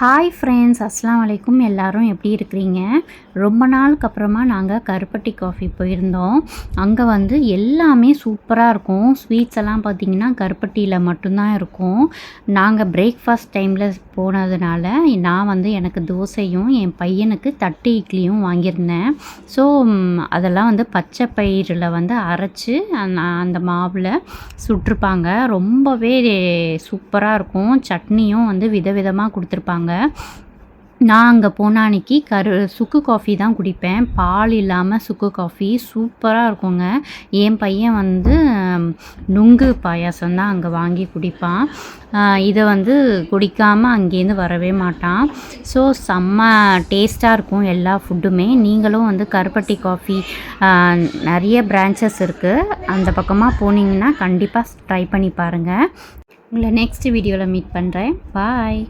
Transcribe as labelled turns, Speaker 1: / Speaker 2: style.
Speaker 1: Hi friends, அஸ்ஸலாமு அலைக்கும். எல்லோரும் எப்படி இருக்கிறீங்க? ரொம்ப நாளுக்கு அப்புறமா நாங்கள் கருப்பட்டி காஃபி போயிருந்தோம். அங்கே வந்து எல்லாமே சூப்பராக இருக்கும். ஸ்வீட்ஸ் எல்லாம் பார்த்திங்கன்னா கருப்பட்டியில் மட்டும்தான் இருக்கும். நாங்கள் பிரேக்ஃபாஸ்ட் டைமில் போனதுனால நான் வந்து எனக்கு தோசையும் என் பையனுக்கு தட்டு இட்லியும் வாங்கியிருந்தேன். ஸோ அதெல்லாம் வந்து பச்சை பயிரில் வந்து அரைச்சி அந்த மாவில் சுட்டிருப்பாங்க. ரொம்பவே சூப்பராக இருக்கும். சட்னியும் வந்து விதவிதமாக கொடுத்துருப்பாங்க. நான் அங்கே போன அன்னைக்கு சுக்கு காஃபி தான் குடிப்பேன். பால் இல்லாமல் சுக்கு காஃபி சூப்பராக இருக்குங்க. என் பையன் வந்து நுங்கு பாயாசம் தான் அங்கே வாங்கி குடிப்பான். இதை வந்து குடிக்காமல் அங்கேருந்து வரவே மாட்டான். ஸோ செம்ம டேஸ்ட்டாக இருக்கும் எல்லா ஃபுட்டுமே. நீங்களும் வந்து கருப்பட்டி காஃபி நிறைய பிரான்ச்சஸ் இருக்குது. அந்த பக்கமாக போனீங்கன்னா கண்டிப்பாக ட்ரை பண்ணி பாருங்கள். உங்களை நெக்ஸ்ட் வீடியோவில் மீட் பண்ணுறேன். பாய்.